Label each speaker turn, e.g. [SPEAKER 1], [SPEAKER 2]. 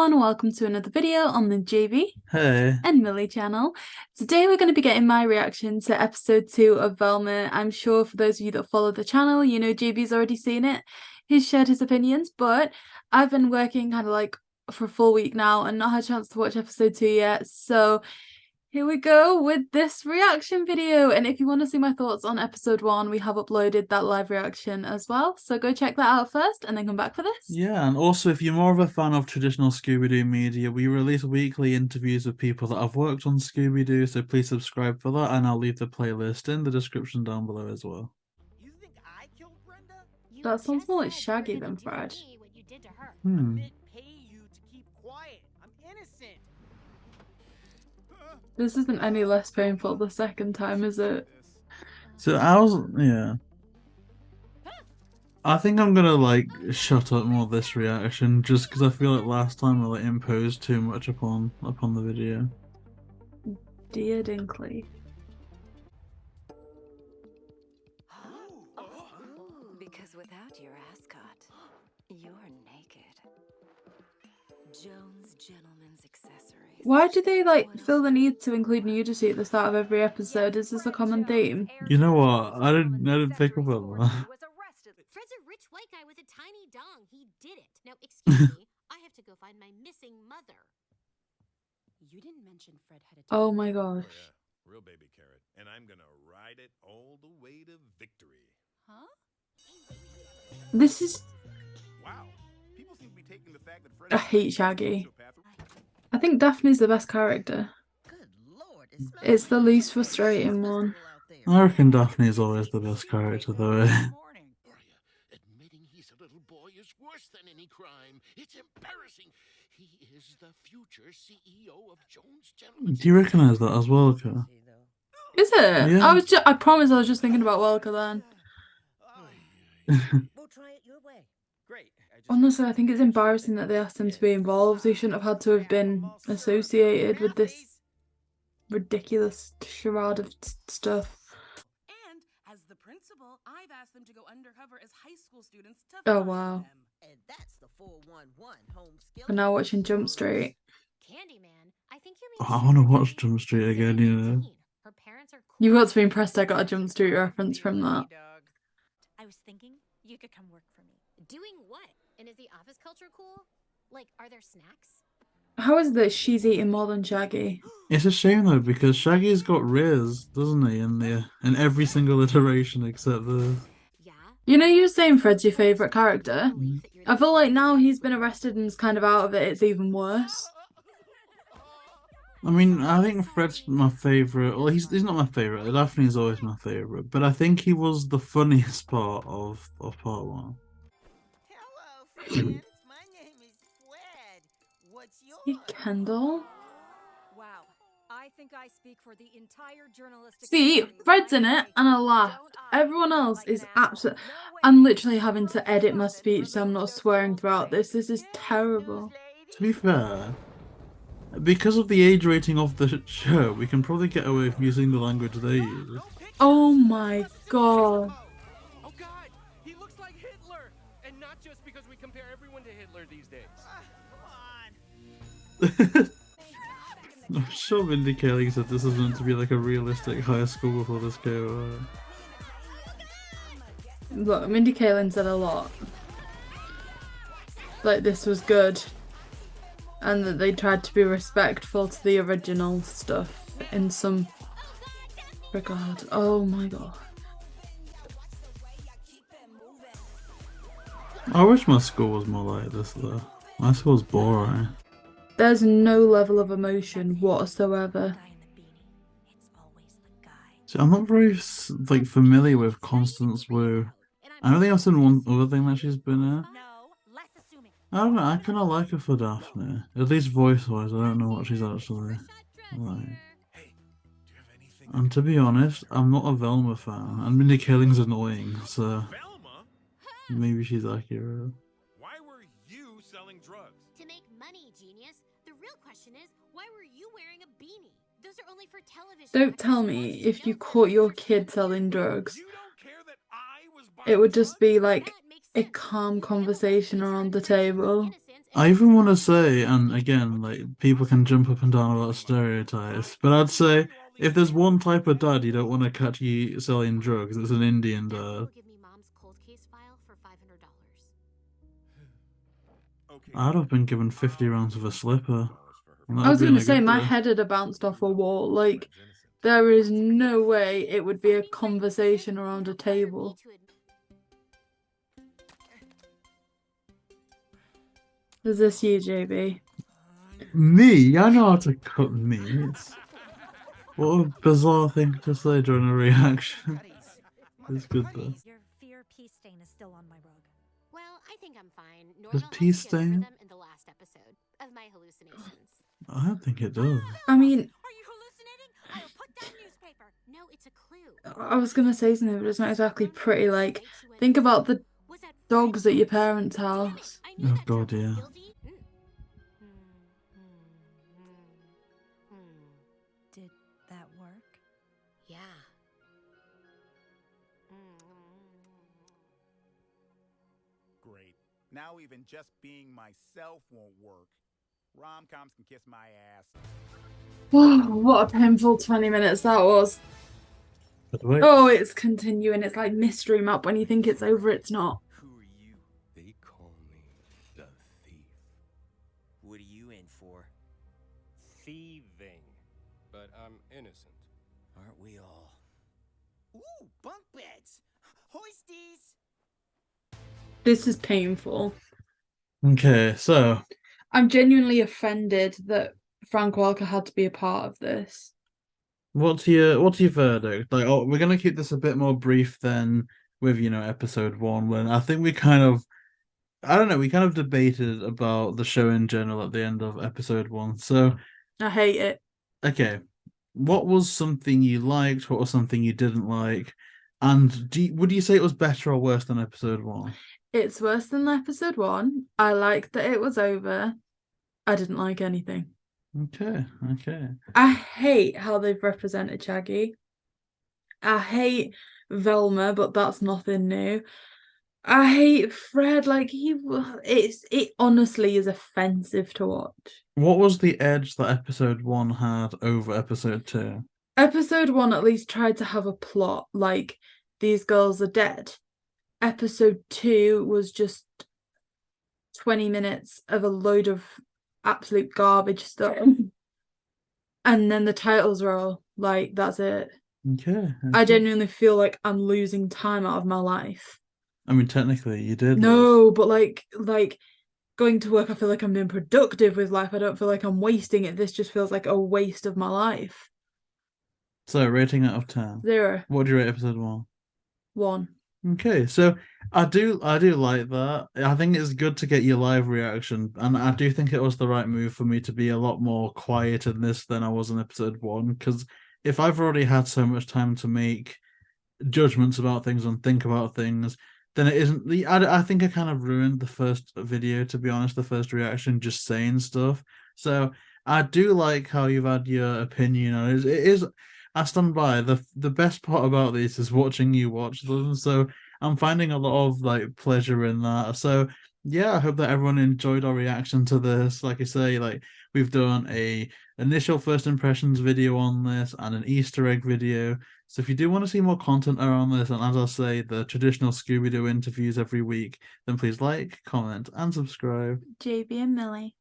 [SPEAKER 1] everyone, welcome to another video on the JayBee
[SPEAKER 2] Hey.
[SPEAKER 1] and Milly channel. Today we're going to be getting my reaction to episode 2 of Velma. I'm sure for those of you that follow the channel, you know JayBee's already seen it. He's shared his opinions, but I've been working kind of like for a full week now and not had a chance to watch episode 2 yet, so here we go with this reaction video. And if you want to see my thoughts on episode 1, we have uploaded that live reaction as well, so go check that out first and then come back for this.
[SPEAKER 2] Yeah, and also if you're more of a fan of traditional Scooby-Doo media, we release weekly interviews with people that have worked on Scooby-Doo, so please subscribe for that, and I'll leave the playlist in the description down below as well.
[SPEAKER 3] You think I killed Brenda?
[SPEAKER 1] That sounds more like Shaggy than Fred.
[SPEAKER 3] Pay you to keep quiet. I'm innocent.
[SPEAKER 1] This isn't any less painful the second time, is it?
[SPEAKER 2] So I think I'm gonna like shut up more this reaction just because I feel like last time I like imposed too much upon the video.
[SPEAKER 1] Dear Dinkley.
[SPEAKER 4] Because without your ascot, you're naked. Jones Gentleman's Accessories.
[SPEAKER 1] Why do they like feel the need to include nudity at the start of every episode? Is this a common theme?
[SPEAKER 2] You know what? I didn't pick up on that.
[SPEAKER 5] Fred's a rich white guy with a tiny dong. He did it. Now, excuse me, I have to go find my missing mother.
[SPEAKER 4] You didn't mention Fred had a
[SPEAKER 1] Oh my gosh.
[SPEAKER 6] Oh, yeah. Real baby carrot. And I'm gonna ride it all the way to victory.
[SPEAKER 4] Huh?
[SPEAKER 1] This is...
[SPEAKER 6] Wow. People seem to be taking the fact that Fred
[SPEAKER 1] I hate Shaggy. I think Daphne's the best character.
[SPEAKER 3] Good Lord,
[SPEAKER 1] It's the least frustrating one.
[SPEAKER 2] I reckon Daphne is always the best character though.
[SPEAKER 7] Admitting he's a little boy is worse than any crime. It's embarrassing. He is the future CEO of Jones Gentleman.
[SPEAKER 2] Do you recognise that as well, Ka?
[SPEAKER 1] Is it?
[SPEAKER 2] Yeah.
[SPEAKER 1] I promise I was just thinking about Welker then.
[SPEAKER 3] We'll try it your way.
[SPEAKER 6] Great.
[SPEAKER 1] Honestly, I think it's embarrassing that they asked him to be involved. He shouldn't have had to have been associated with this ridiculous charade of stuff.
[SPEAKER 8] And as the principal, I've asked them to go undercover as high school students to
[SPEAKER 1] Oh,
[SPEAKER 8] find
[SPEAKER 1] wow.
[SPEAKER 8] them.
[SPEAKER 3] And that's the 411 home skill.
[SPEAKER 1] We're now watching Jump Street.
[SPEAKER 5] Candyman, I think you
[SPEAKER 2] Oh,
[SPEAKER 5] mean.
[SPEAKER 2] I want to watch Jump Street again, you know.
[SPEAKER 5] Her parents are cool.
[SPEAKER 1] You got to be impressed I got a Jump Street reference from that.
[SPEAKER 5] I was thinking you could come work for me. Doing what? And is the office culture cool? Like, are there snacks?
[SPEAKER 1] How is it that she's eating more than Shaggy?
[SPEAKER 2] It's a shame though because Shaggy's got Riz, doesn't he, in every single iteration except the.
[SPEAKER 5] Yeah.
[SPEAKER 1] You know, you were saying Fred's your favourite character. I feel like now he's been arrested and is kind of out of it, it's even worse.
[SPEAKER 2] I mean, I think Fred's my favourite. Well, he's not my favourite. Daphne's always my favourite, but I think he was the funniest part of part 1.
[SPEAKER 3] Hello, friends. My name is Fred. What's
[SPEAKER 1] Hey,
[SPEAKER 3] yours?
[SPEAKER 1] Kendall.
[SPEAKER 4] Wow. I think I speak for the entire journalistic
[SPEAKER 1] See,
[SPEAKER 4] community.
[SPEAKER 1] Fred's in it and I laugh.
[SPEAKER 4] Don't I?
[SPEAKER 1] Everyone else
[SPEAKER 4] Right
[SPEAKER 1] is
[SPEAKER 4] now,
[SPEAKER 1] absolute.
[SPEAKER 4] no way
[SPEAKER 1] I'm
[SPEAKER 4] you
[SPEAKER 1] literally
[SPEAKER 4] can
[SPEAKER 1] having
[SPEAKER 4] stop
[SPEAKER 1] to edit my
[SPEAKER 4] it.
[SPEAKER 1] speech so I'm not swearing throughout this. This is terrible.
[SPEAKER 2] To be fair, because of the age rating of the show, we can probably get away from using the language they use.
[SPEAKER 1] Oh my god.
[SPEAKER 9] Oh god, he looks like Hitler! And not just because we compare everyone to Hitler these days.
[SPEAKER 3] Come on.
[SPEAKER 2] I'm sure Mindy Kaling said this is meant to be like a realistic high school before this came out.
[SPEAKER 1] Look, Mindy Kaling said a lot. Like this was good. And that they tried to be respectful to the original stuff in some regard. Oh my god.
[SPEAKER 2] I wish my school was more like this though. My school's boring.
[SPEAKER 1] There's no level of emotion whatsoever.
[SPEAKER 2] See, I'm not very like familiar with Constance Wu. I don't think I've seen one other thing that she's been in.
[SPEAKER 5] No, less assuming.
[SPEAKER 2] I don't know, I kind of like her for Daphne. At least voice-wise, I don't know what she's actually like.
[SPEAKER 6] Hey, do you have anything?
[SPEAKER 2] And to be honest, I'm not a Velma fan, and Mindy Kaling's annoying, so
[SPEAKER 6] Velma?
[SPEAKER 2] maybe she's accurate.
[SPEAKER 6] Why were you selling drugs?
[SPEAKER 5] To make money, genius. The real question is, why were you wearing a beanie? Those are only for television.
[SPEAKER 1] Don't
[SPEAKER 5] actors
[SPEAKER 1] tell
[SPEAKER 5] who
[SPEAKER 1] me
[SPEAKER 5] want you to
[SPEAKER 1] if you
[SPEAKER 5] know
[SPEAKER 1] caught
[SPEAKER 5] that.
[SPEAKER 1] your kid selling drugs,
[SPEAKER 6] You don't care that I was
[SPEAKER 1] it would just be
[SPEAKER 5] That
[SPEAKER 1] like
[SPEAKER 5] makes
[SPEAKER 1] a
[SPEAKER 5] sense.
[SPEAKER 1] calm
[SPEAKER 5] You never
[SPEAKER 1] conversation
[SPEAKER 5] wanted to
[SPEAKER 1] around the
[SPEAKER 5] turn Shaggy's
[SPEAKER 1] table.
[SPEAKER 5] innocence
[SPEAKER 2] I even want to say, and again, like people can jump up and down about stereotypes, but I'd say if there's one type of dad you don't want to catch you selling drugs, it's an Indian
[SPEAKER 5] Daddy
[SPEAKER 2] dad.
[SPEAKER 5] will give me Mom's cold case file for $500.
[SPEAKER 6] Okay.
[SPEAKER 2] I'd have been given 50 rounds of a slipper. And
[SPEAKER 1] I
[SPEAKER 2] that'd
[SPEAKER 1] was
[SPEAKER 2] been
[SPEAKER 1] gonna
[SPEAKER 2] a
[SPEAKER 1] say
[SPEAKER 2] good
[SPEAKER 1] my
[SPEAKER 2] day.
[SPEAKER 1] head had bounced off a wall. Like there is no way it would be a conversation around a table. Is this you, JB?
[SPEAKER 2] Me? I know how to cut meat. What a bizarre thing to say during a reaction. It's good though.
[SPEAKER 4] Your fear pea stain is still on my rug.
[SPEAKER 5] Well, I think I'm fine.
[SPEAKER 2] Does
[SPEAKER 5] Norville
[SPEAKER 2] pea
[SPEAKER 5] had to get over
[SPEAKER 2] stain?
[SPEAKER 5] them in the last episode of my hallucinations.
[SPEAKER 2] I don't think it does.
[SPEAKER 1] I mean,
[SPEAKER 4] Are you hallucinating? I will put down newspaper.
[SPEAKER 5] No, it's a clue.
[SPEAKER 1] I was gonna say something, but it's not exactly pretty. Like, think about the
[SPEAKER 5] Was that
[SPEAKER 1] dogs at your parents' house.
[SPEAKER 5] I knew
[SPEAKER 2] Oh
[SPEAKER 5] that
[SPEAKER 2] god,
[SPEAKER 5] joke was
[SPEAKER 2] yeah.
[SPEAKER 5] guilty.
[SPEAKER 4] Did that work?
[SPEAKER 5] Yeah.
[SPEAKER 3] Great. Now even just being myself won't work. Rom-coms can kiss my ass.
[SPEAKER 1] Whoa, what a painful 20 minutes that was.
[SPEAKER 2] But wait.
[SPEAKER 1] Oh, it's continuing. It's like mystery map. When you think it's over, it's not.
[SPEAKER 9] Who are you? They call me the thief. What are you in for? Thieving. But I'm innocent. Aren't we all?
[SPEAKER 3] Ooh, bunk beds. Hoisties.
[SPEAKER 1] This is painful.
[SPEAKER 2] Okay, so
[SPEAKER 1] I'm genuinely offended that Frank Welker had to be a part of this.
[SPEAKER 2] what's your verdict? Like, oh, we're gonna keep this a bit more brief than with episode 1, when I think we kind of, I don't know, we kind of debated about the show in general at the end of episode 1. So
[SPEAKER 1] I hate it.
[SPEAKER 2] okay, what was something you liked? What was something you didn't like? And would you say it was better or worse than episode 1?
[SPEAKER 1] It's worse than episode 1. I liked that it was over. I didn't like anything.
[SPEAKER 2] Okay.
[SPEAKER 1] I hate how they've represented Shaggy. I hate Velma, but that's nothing new. I hate Fred. Like it honestly is offensive to watch.
[SPEAKER 2] What was the edge that episode 1 had over episode 2?
[SPEAKER 1] Episode 1 at least tried to have a plot, like these girls are dead. Episode 2 was just 20 minutes of a load of absolute garbage stuff. And then the titles roll. Like, that's it.
[SPEAKER 2] Okay.
[SPEAKER 1] I genuinely feel like I'm losing time out of my life.
[SPEAKER 2] I mean, technically, you did.
[SPEAKER 1] No, but like going to work, I feel like I'm being productive with life. I don't feel like I'm wasting it. This just feels like a waste of my life.
[SPEAKER 2] So, rating out of 10.
[SPEAKER 1] 0.
[SPEAKER 2] What do you rate episode 1?
[SPEAKER 1] 1.
[SPEAKER 2] Okay, so I do like that. I think it's good to get your live reaction, and I do think it was the right move for me to be a lot more quiet in this than I was in episode 1, because if I've already had so much time to make judgments about things and think about things, then it isn't the. I think I kind of ruined the first video, to be honest, the first reaction, just saying stuff. So I do like how you've had your opinion on it. It is. I stand by the best part about this is watching you watch them. So I'm finding a lot of like pleasure in that. So yeah, I hope that everyone enjoyed our reaction to this. Like I say, like we've done a initial first impressions video on this and an Easter egg video. So if you do want to see more content around this, and as I say, the traditional Scooby-Doo interviews every week, then please like, comment, and subscribe.
[SPEAKER 1] JayBee and Milly.